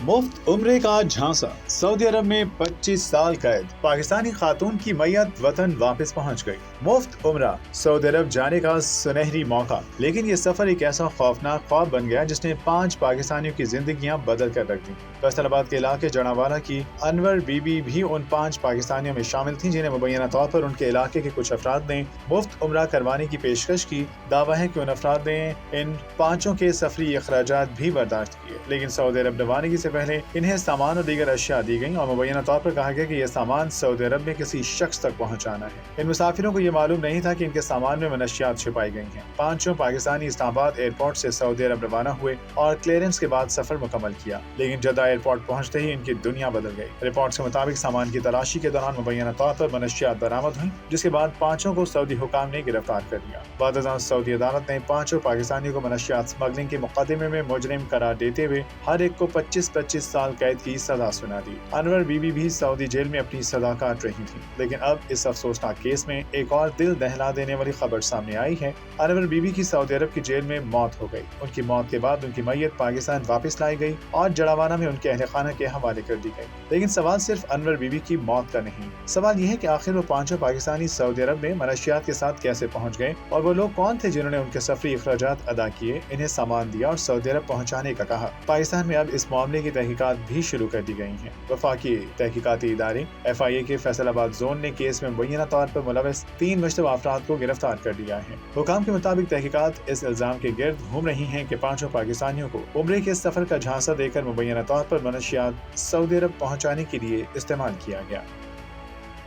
मुफ्त उम्रे का झांसा, सऊदी अरब में 25 साल कैद, पाकिस्तानी खातून की मैयत वतन वापस पहुंच गई। मुफ्त उम्रा, सऊदी अरब जाने का सुनहरी मौका, लेकिन ये सफर एक ऐसा खौफनाक ख्वाब बन गया जिसने 5 पाकिस्तानियों की जिंदगियां बदल कर रख दी। फैसलाबाद के इलाके जड़ावाला की अनवर बीबी भी उन 5 पाकिस्तानियों में शामिल थी जिन्हें मुबैना तौर पर उनके इलाके के कुछ अफराद ने मुफ्त उम्रा करवाने की पेशकश की। दावा है कि उन अफराद ने इन 5 के सफरी अखराजात भी बर्दाश्त किए, लेकिन सऊदी अरब रवानगी से पहले इन्हें सामान और दीगर अशिया दी गई और मुबैना तौर पर कहा गया कि यह सामान सऊदी अरब में किसी शख्स तक पहुंचाना है। इन मुसाफिरों को यह मालूम नहीं था कि इनके सामान में मनशियात छिपाई गई हैं। 5 पाकिस्तानी इस्लामाबाद एयरपोर्ट से सऊदी अरब रवाना हुए और क्लियरेंस के बाद सफर मुकम्मल किया, लेकिन जद्दा एयरपोर्ट पहुंचते ही इनकी दुनिया बदल गई। रिपोर्ट के मुताबिक सामान की तलाशी के दौरान मुबैना तौर पर मनशियात बरामद हुई, जिसके बाद 5 को सऊदी हुकाम ने गिरफ्तार कर लिया। बाद सऊदी अदालत ने 5 पाकिस्तानियों को मनशियात स्मगलिंग के मुकदमे में मुजरिम करार देते हुए हर एक को 25-25 साल कैद की सजा सुना दी। अनवर बीबी भी सऊदी जेल में अपनी सजा काट रही थी, लेकिन अब इस अफसोसनाक केस में एक और दिल दहला देने वाली खबर सामने आई है। अनवर बीबी की सऊदी अरब की जेल में मौत हो गई। उनकी मौत के बाद उनकी मैयत पाकिस्तान वापस लाई गई और जड़ावाना में उनके अहल खाना के हवाले कर दी गई। लेकिन सवाल सिर्फ अनवर बीबी की मौत का नहीं, सवाल यह है कि आखिर वो 5 पाकिस्तानी सऊदी अरब में मनशियात के साथ कैसे पहुंच गए और वो लोग कौन थे जिन्होंने उनके सफरी अखराजात अदा किए, इन्हें सामान दिया और सऊदी अरब पहुंचाने का कहा। पाकिस्तान में अब इस मामले की तहकीकात भी शुरू कर दी गई हैं। वफाकी तहकीकाती इदारे FIA के फैसलाबाद जोन ने केस में मुबैना तौर पर मुलविस 3 मुश्तबा अफराद को गिरफ्तार कर लिया है। हुकाम के मुताबिक तहकीकात इस इल्जाम के गिर्द घूम रही हैं कि 5 पाकिस्तानियों को उम्रे के सफर का झांसा देकर मुबैना तौर पर मनशियात सऊदी अरब पहुंचाने के लिए इस्तेमाल किया गया।